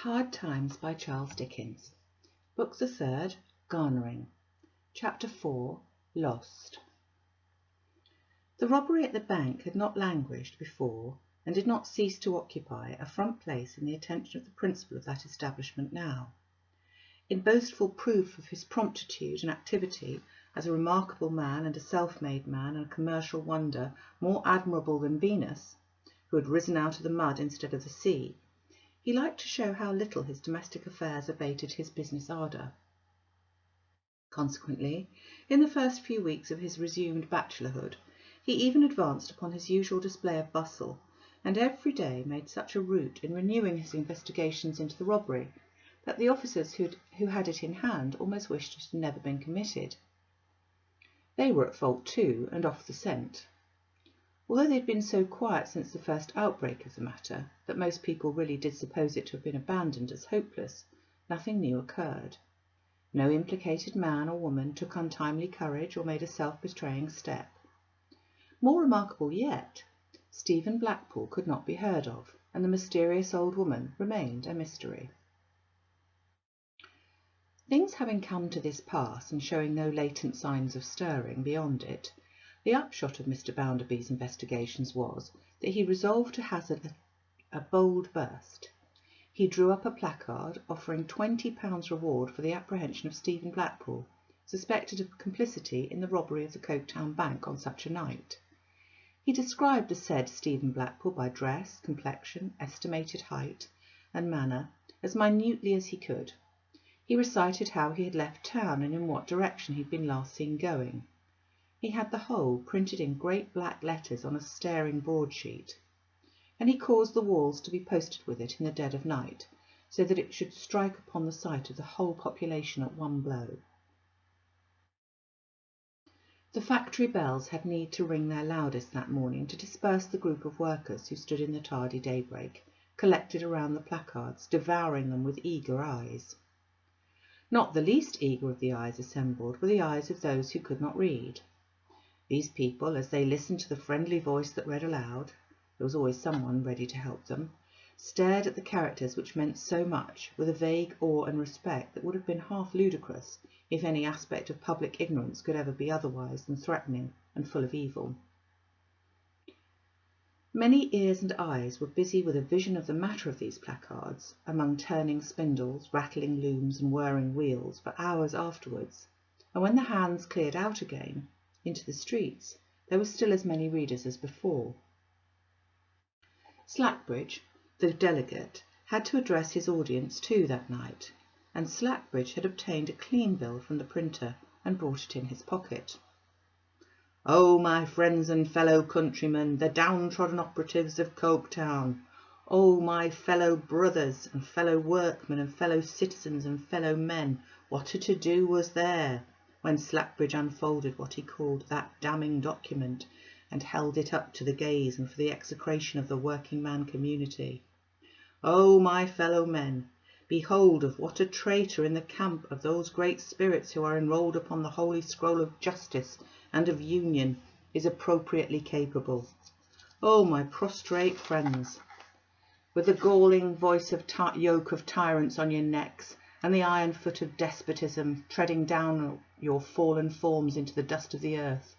Hard Times by Charles Dickens. Book the Third, Garnering. Chapter 4, Lost. The robbery at the bank had not languished before and did not cease to occupy a front place in the attention of the principal of that establishment now. In boastful proof of his promptitude and activity as a remarkable man and a self-made man and a commercial wonder more admirable than Venus, who had risen out of the mud instead of the sea, he liked to show how little his domestic affairs abated his business ardour. Consequently, in the first few weeks of his resumed bachelorhood, he even advanced upon his usual display of bustle, and every day made such a rout in renewing his investigations into the robbery that the officers who had it in hand almost wished it had never been committed. They were at fault too, and off the scent. Although they had been so quiet since the first outbreak of the matter that most people really did suppose it to have been abandoned as hopeless, nothing new occurred. No implicated man or woman took untimely courage or made a self-betraying step. More remarkable yet, Stephen Blackpool could not be heard of, and the mysterious old woman remained a mystery. Things having come to this pass and showing no latent signs of stirring beyond it, the upshot of Mr. Bounderby's investigations was that he resolved to hazard a bold burst. He drew up a placard offering £20 reward for the apprehension of Stephen Blackpool, suspected of complicity in the robbery of the Coketown Bank on such a night. He described the said Stephen Blackpool by dress, complexion, estimated height, and manner as minutely as he could. He recited how he had left town and in what direction he had been last seen going. He had the whole printed in great black letters on a staring broadsheet, and he caused the walls to be posted with it in the dead of night, so that it should strike upon the sight of the whole population at one blow. The factory bells had need to ring their loudest that morning to disperse the group of workers who stood in the tardy daybreak, collected around the placards, devouring them with eager eyes. Not the least eager of the eyes assembled were the eyes of those who could not read. These people, as they listened to the friendly voice that read aloud, there was always someone ready to help them, stared at the characters which meant so much with a vague awe and respect that would have been half ludicrous if any aspect of public ignorance could ever be otherwise than threatening and full of evil. Many ears and eyes were busy with a vision of the matter of these placards, among turning spindles, rattling looms, and whirring wheels, for hours afterwards, and when the hands cleared out again into the streets, there were still as many readers as before. Slackbridge, the delegate, had to address his audience too that night, and Slackbridge had obtained a clean bill from the printer and brought it in his pocket. "Oh, my friends and fellow countrymen, the downtrodden operatives of Coketown! Oh, my fellow brothers and fellow workmen and fellow citizens and fellow men, what a to-do was there when Slackbridge unfolded what he called that damning document and held it up to the gaze and for the execration of the working man community. Oh, my fellow men, behold of what a traitor in the camp of those great spirits who are enrolled upon the holy scroll of justice and of union is appropriately capable. Oh, my prostrate friends, with the galling voice of yoke of tyrants on your necks, and the iron foot of despotism treading down your fallen forms into the dust of the earth,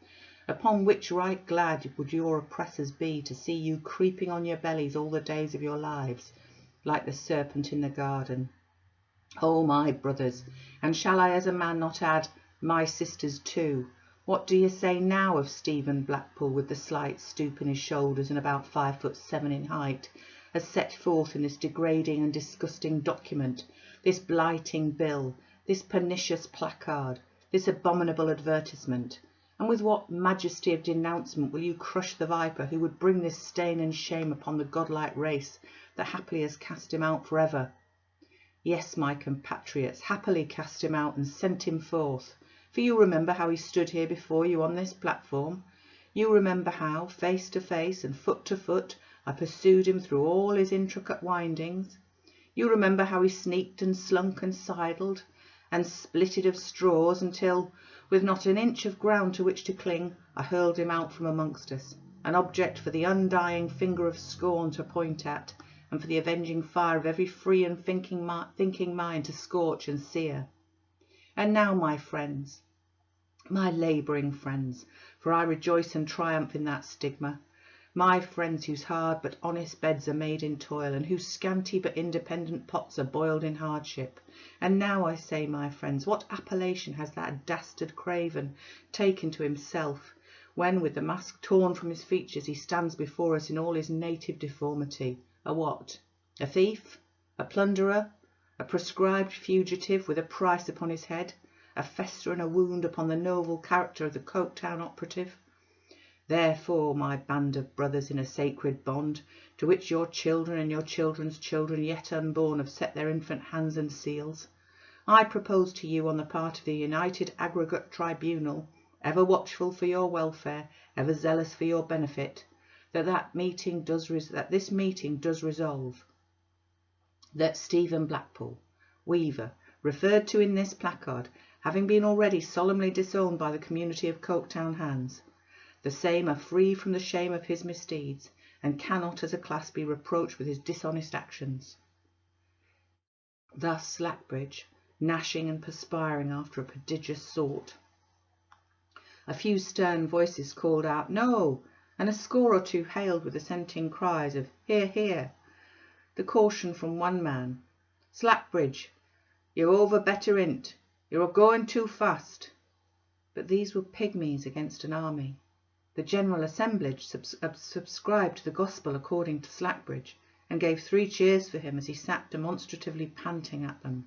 upon which right glad would your oppressors be to see you creeping on your bellies all the days of your lives, like the serpent in the garden. Oh, my brothers, and shall I as a man not add, my sisters too, what do you say now of Stephen Blackpool with the slight stoop in his shoulders and about 5'7" in height, as set forth in this degrading and disgusting document, this blighting bill, this pernicious placard, this abominable advertisement? And with what majesty of denouncement will you crush the viper who would bring this stain and shame upon the godlike race that happily has cast him out for ever? Yes, my compatriots, happily cast him out and sent him forth. For you remember how he stood here before you on this platform. You remember how, face to face and foot to foot, I pursued him through all his intricate windings. You remember how he sneaked and slunk and sidled and splitted of straws until, with not an inch of ground to which to cling, I hurled him out from amongst us, an object for the undying finger of scorn to point at, and for the avenging fire of every free and thinking mind to scorch and sear. And now, my friends, my labouring friends, for I rejoice and triumph in that stigma, my friends whose hard but honest beds are made in toil, and whose scanty but independent pots are boiled in hardship. And now I say, my friends, what appellation has that dastard craven taken to himself, when with the mask torn from his features he stands before us in all his native deformity? A what? A thief? A plunderer? A proscribed fugitive with a price upon his head? A fester and a wound upon the noble character of the Coketown operative? Therefore, my band of brothers in a sacred bond, to which your children and your children's children yet unborn have set their infant hands and seals, I propose to you on the part of the United Aggregate Tribunal, ever watchful for your welfare, ever zealous for your benefit, that this meeting does resolve that Stephen Blackpool, weaver, referred to in this placard, having been already solemnly disowned by the community of Coketown hands, the same are free from the shame of his misdeeds, and cannot as a class be reproached with his dishonest actions. Thus Slackbridge, gnashing and perspiring after a prodigious sort. A few stern voices called out, "No," and a score or two hailed with assenting cries of "Hear, hear." The caution from one man, "Slackbridge, you're over better in't, you're going too fast." But these were pygmies against an army. The General Assemblage subscribed to the gospel according to Slackbridge, and gave 3 cheers for him as he sat demonstratively panting at them.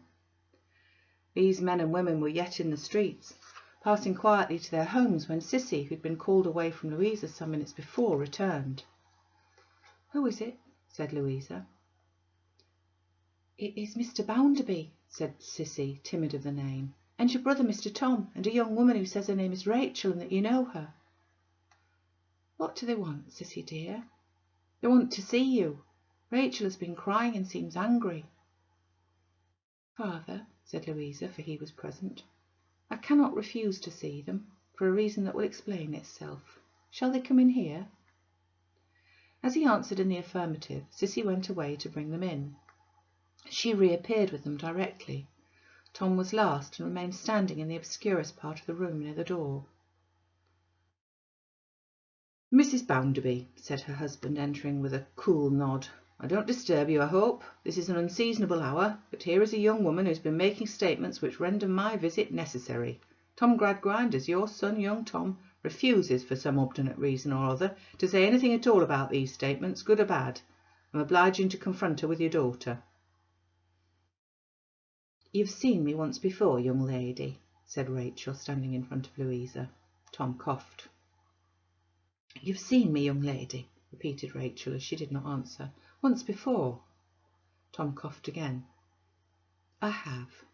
These men and women were yet in the streets, passing quietly to their homes, when Cissy, who had been called away from Louisa some minutes before, returned. "Who is it?" said Louisa. "It is Mr. Bounderby," said Cissy, timid of the name, "and your brother Mr. Tom, and a young woman who says her name is Rachel, and that you know her." "What do they want, Cissy dear?" "They want to see you. Rachel has been crying and seems angry." "Father," said Louisa, for he was present, "I cannot refuse to see them, for a reason that will explain itself. Shall they come in here?" As he answered in the affirmative, Cissy went away to bring them in. She reappeared with them directly. Tom was last, and remained standing in the obscurest part of the room near the door. "Mrs. Bounderby," said her husband, entering with a cool nod, "I don't disturb you, I hope. This is an unseasonable hour, but here is a young woman who has been making statements which render my visit necessary. Tom Gradgrind, your son, young Tom, refuses, for some obstinate reason or other, to say anything at all about these statements, good or bad. I'm obliging to confront her with your daughter." "You've seen me once before, young lady," said Rachel, standing in front of Louisa. Tom coughed. "You've seen me, young lady," repeated Rachel, as she did not answer. "Once before." Tom coughed again. "I have."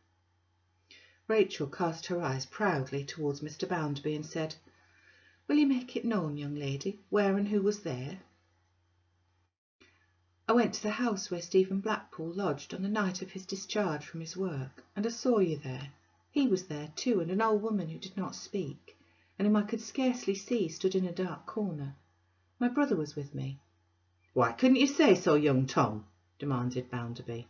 Rachel cast her eyes proudly towards Mr. Bounderby and said, "Will you make it known, young lady, where and who was there?" "I went to the house where Stephen Blackpool lodged on the night of his discharge from his work, and I saw you there. He was there too, and an old woman who did not speak, and whom I could scarcely see, stood in a dark corner. My brother was with me." "Why couldn't you say so, young Tom?" demanded Bounderby.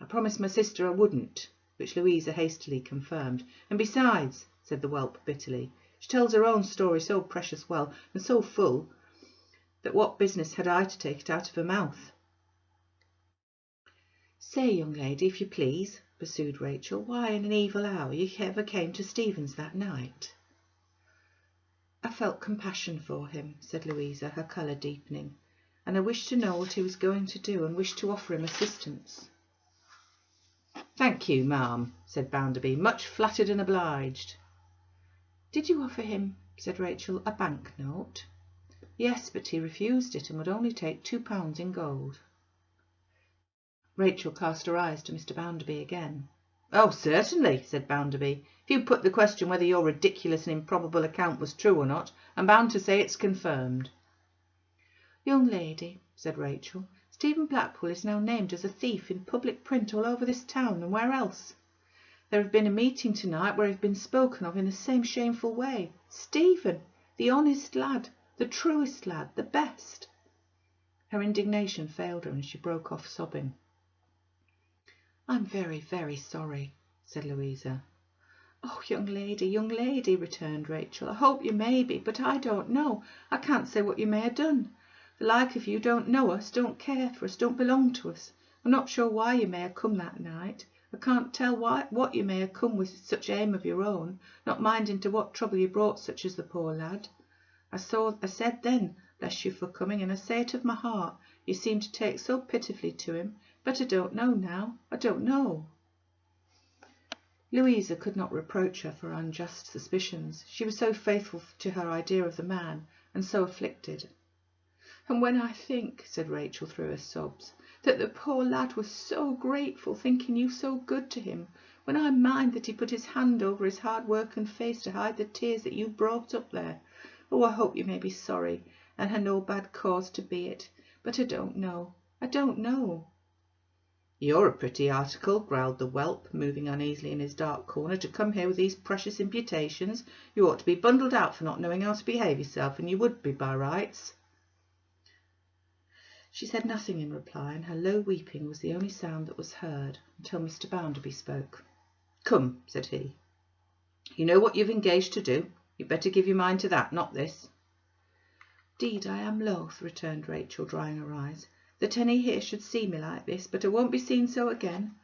"I promised my sister I wouldn't," which Louisa hastily confirmed. "And besides," said the whelp bitterly, "she tells her own story so precious well, and so full, that what business had I to take it out of her mouth?" "Say, young lady, if you please," pursued Rachel, "why in an evil hour you ever came to Stephen's that night." "I felt compassion for him," said Louisa, her colour deepening, "and I wished to know what he was going to do, and wished to offer him assistance." "Thank you, ma'am," said Bounderby, "much flattered and obliged." "Did you offer him," said Rachel, "a bank note?" "Yes, but he refused it, and would only take £2 in gold." Rachel cast her eyes to Mr. Bounderby again. "Oh, certainly," said Bounderby. "If you put the question whether your ridiculous and improbable account was true or not, I'm bound to say it's confirmed." "Young lady," said Rachel, "Stephen Blackpool is now named as a thief in public print all over this town, and where else? There have been a meeting to-night where he has been spoken of in the same shameful way. Stephen, the honest lad, the truest lad, the best." Her indignation failed her, and she broke off sobbing. "I'm very, very sorry," said Louisa. "Oh, young lady," returned Rachel, "I hope you may be, but I don't know. I can't say what you may have done. The like of you don't know us, don't care for us, don't belong to us. I'm not sure why you may have come that night. I can't tell what you may have come with such aim of your own, not minding to what trouble you brought such as the poor lad. I said then, bless you for coming, and I say it of my heart, you seem to take so pitifully to him, but I don't know now, I don't know." Louisa could not reproach her for unjust suspicions. She was so faithful to her idea of the man, and so afflicted. "And when I think," said Rachel through her sobs, "that the poor lad was so grateful, thinking you so good to him, when I mind that he put his hand over his hard-working face to hide the tears that you brought up there, oh, I hope you may be sorry, and had no bad cause to be it, but I don't know, I don't know." "You're a pretty article," growled the whelp, moving uneasily in his dark corner, "to come here with these precious imputations. You ought to be bundled out for not knowing how to behave yourself, and you would be by rights." She said nothing in reply, and her low weeping was the only sound that was heard until Mr. Bounderby spoke. "Come," said he, "you know what you've engaged to do. You'd better give your mind to that, not this." "'Deed I am loath," returned Rachel, drying her eyes, "that any here should see me like this, but I won't be seen so again.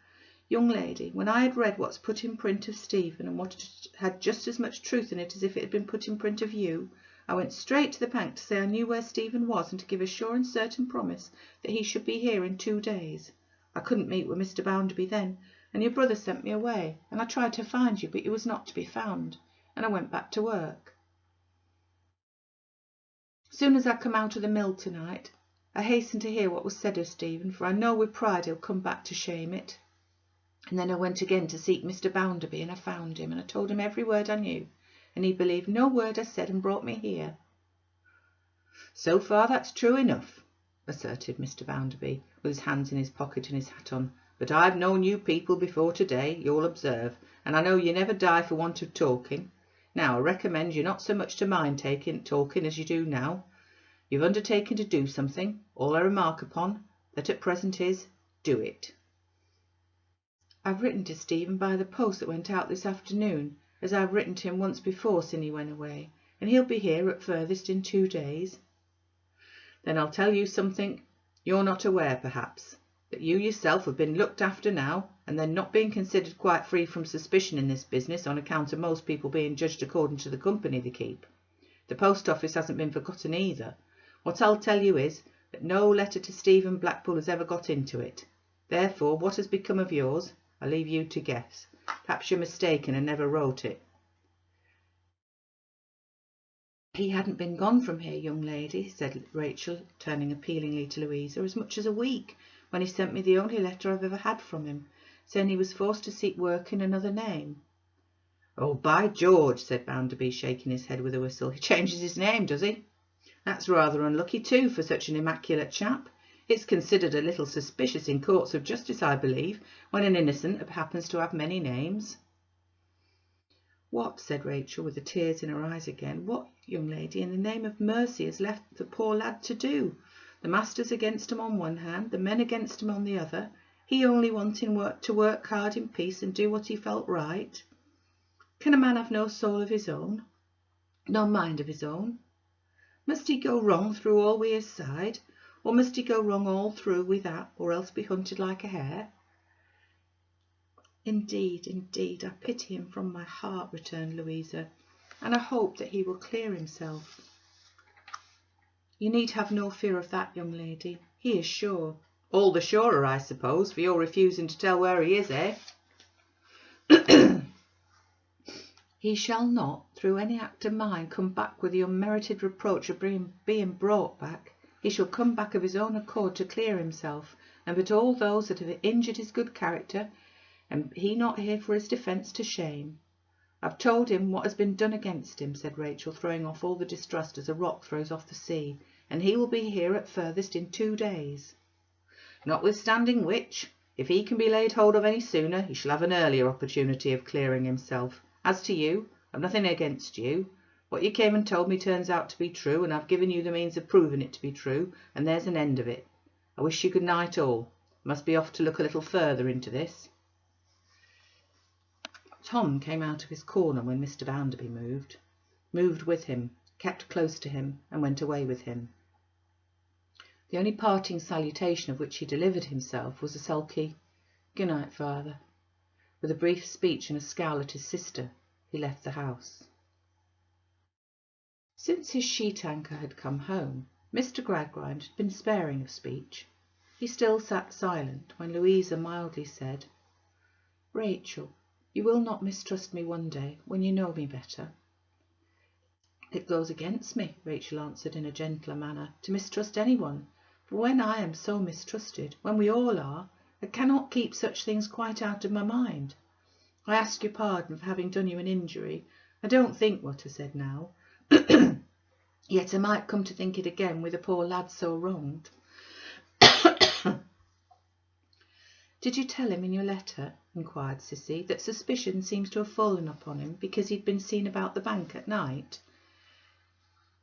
Young lady, when I had read what's put in print of Stephen, and what had just as much truth in it as if it had been put in print of you, I went straight to the bank to say I knew where Stephen was, and to give a sure and certain promise that he should be here in 2 days. I couldn't meet with Mr. Bounderby then, and your brother sent me away, and I tried to find you, but you was not to be found, and I went back to work. Soon as I come out of the mill tonight, I hastened to hear what was said of Stephen, for I know with pride he'll come back to shame it. And then I went again to seek Mr. Bounderby, and I found him, and I told him every word I knew, and he believed no word I said, and brought me here." "So far that's true enough," asserted Mr. Bounderby, with his hands in his pocket and his hat on. "But I've known you people before to-day, you'll observe, and I know you never die for want of talking. Now I recommend you not so much to mind talking as you do now. You've undertaken to do something. All I remark upon that at present is, do it." "I've written to Stephen by the post that went out this afternoon, as I've written to him once before sin' he went away, and he'll be here at furthest in 2 days. "Then I'll tell you something you're not aware, perhaps, that you yourself have been looked after now, and then not being considered quite free from suspicion in this business, on account of most people being judged according to the company they keep. The post office hasn't been forgotten either. What I'll tell you is, that no letter to Stephen Blackpool has ever got into it. Therefore, what has become of yours, I leave you to guess. Perhaps you're mistaken and never wrote it." "He hadn't been gone from here, young lady," said Rachel, turning appealingly to Louisa, "as much as a week, when he sent me the only letter I've ever had from him, saying he was forced to seek work in another name." "Oh, by George," said Bounderby, shaking his head with a whistle, "he changes his name, does he? That's rather unlucky too for such an immaculate chap. It's considered a little suspicious in courts of justice, I believe, when an innocent happens to have many names." "What," said Rachel, with the tears in her eyes again, "what, young lady, in the name of mercy, has left the poor lad to do? The masters against him on one hand, the men against him on the other, he only wanting to work hard in peace and do what he felt right. Can a man have no soul of his own, no mind of his own? Must he go wrong through all wi' his side, or must he go wrong all through wi' that, or else be hunted like a hare?" Indeed, I pity him from my heart," returned Louisa, "and I hope that he will clear himself. You need have no fear of that, young lady. He is sure." "All the surer, I suppose, for your refusing to tell where he is, eh?" "He shall not, through any act of mine, come back with the unmerited reproach of being brought back. He shall come back of his own accord to clear himself, and put all those that have injured his good character, and he not here for his defence, to shame. I've told him what has been done against him," said Rachel, throwing off all the distrust as a rock throws off the sea, "and he will be here at furthest in 2 days. Notwithstanding which, if he can be laid hold of any sooner, he shall have an earlier opportunity of clearing himself. As to you, I've nothing against you, What you came and told me turns out to be true, and I've given you the means of proving it to be true, and there's an end of it. I wish you good night all. Must be off to look a little further into this." Tom came out of his corner when Mr. Bounderby moved with him, kept close to him, and went away with him. The only parting salutation of which he delivered himself was a sulky "Good night, father." With a brief speech and a scowl at his sister, he left the house. Since his sheet anchor had come home, Mr. Gradgrind had been sparing of speech. He still sat silent when Louisa mildly said, "Rachel, you will not mistrust me one day when you know me better." "It goes against me," Rachel answered in a gentler manner, "to mistrust anyone, for when I am so mistrusted, when we all are, I cannot keep such things quite out of my mind. I ask your pardon for having done you an injury. I don't think what I said now. Yet I might come to think it again with a poor lad so wronged." "Did you tell him in your letter," inquired Cissy, "that suspicion seems to have fallen upon him because he'd been seen about the bank at night?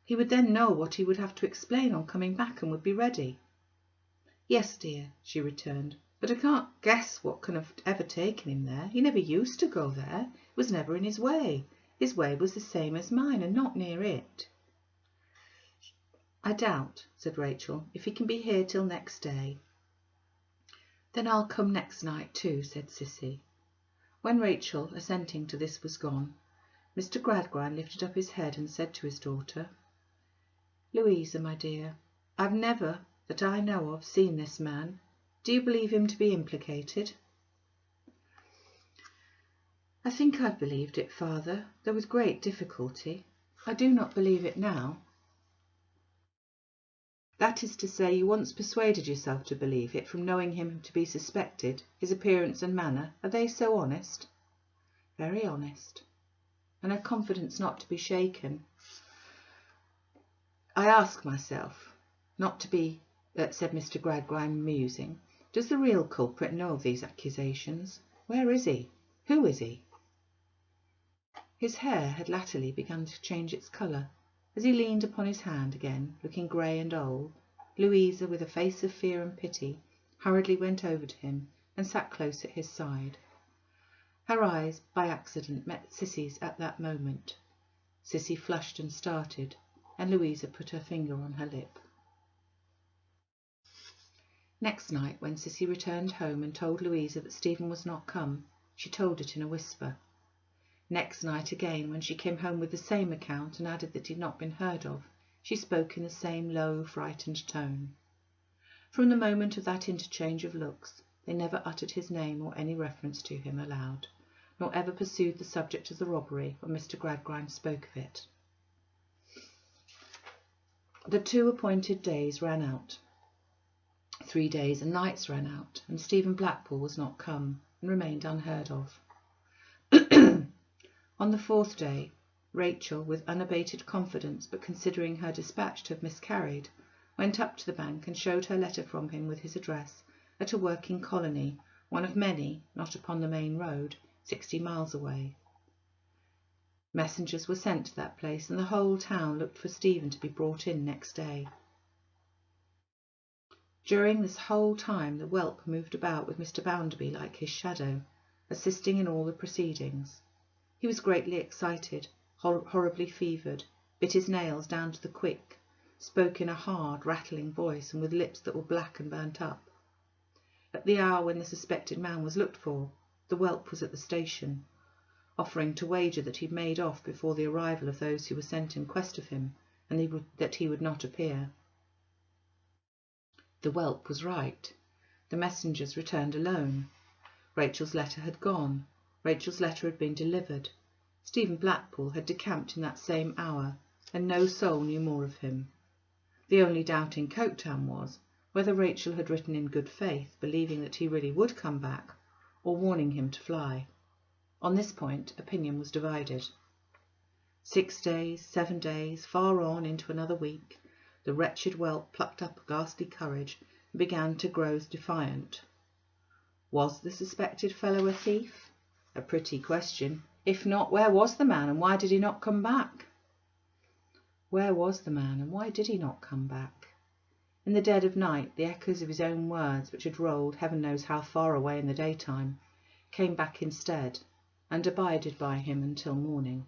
He would then know what he would have to explain on coming back, and would be ready." "Yes, dear," she returned, "but I can't guess what can have ever taken him there. He never used to go there. It was never in his way. His way was the same as mine, and not near it." "I doubt," said Rachel, "if he can be here till next day." "Then I'll come next night too," said Cissy. When Rachel, assenting to this, was gone, Mr. Gradgrind lifted up his head and said to his daughter, "Louisa, my dear, I've never, that I know of, seen this man. Do you believe him to be implicated?" "I think I've believed it, father, though with great difficulty. I do not believe it now." "That is to say, you once persuaded yourself to believe it from knowing him to be suspected, his appearance and manner. Are they so honest?" "Very honest, and a confidence not to be shaken. I ask myself, not to be," said Mr. Gradgrind, musing, "does the real culprit know of these accusations? Where is he? Who is he?" His hair had latterly begun to change its colour. As he leaned upon his hand again, looking grey and old, Louisa, with a face of fear and pity, hurriedly went over to him and sat close at his side. Her eyes, by accident, met Cissy's at that moment. Cissy flushed and started, and Louisa put her finger on her lip. Next night, when Cissy returned home and told Louisa that Stephen was not come, she told it in a whisper. Next night again, when she came home with the same account and added that he had not been heard of, she spoke in the same low, frightened tone. From the moment of that interchange of looks, they never uttered his name or any reference to him aloud, nor ever pursued the subject of the robbery when Mr. Gradgrind spoke of it. The 2 appointed days ran out. 3 days and nights ran out, and Stephen Blackpool was not come, and remained unheard of. On the 4th day, Rachel, with unabated confidence, but considering her dispatch to have miscarried, went up to the bank and showed her letter from him with his address, at a working colony, one of many, not upon the main road, 60 miles away. Messengers were sent to that place, and the whole town looked for Stephen to be brought in next day. During this whole time the whelp moved about with Mr. Bounderby like his shadow, assisting in all the proceedings. He was greatly excited, horribly fevered, bit his nails down to the quick, spoke in a hard, rattling voice, and with lips that were black and burnt up. At the hour when the suspected man was looked for, the whelp was at the station, offering to wager that he had made off before the arrival of those who were sent in quest of him, and that he would not appear. The whelp was right. The messengers returned alone. Rachel's letter had gone. Rachel's letter had been delivered. Stephen Blackpool had decamped in that same hour, and no soul knew more of him. The only doubt in Coketown was whether Rachel had written in good faith, believing that he really would come back, or warning him to fly. On this point opinion was divided. 6 days, 7 days, far on into another week, the wretched whelp plucked up a ghastly courage and began to grow defiant. Was the suspected fellow a thief? A pretty question. If not, where was the man, and why did he not come back? Where was the man, and why did he not come back? In the dead of night, the echoes of his own words, which had rolled heaven knows how far away in the daytime, came back instead, and abided by him until morning.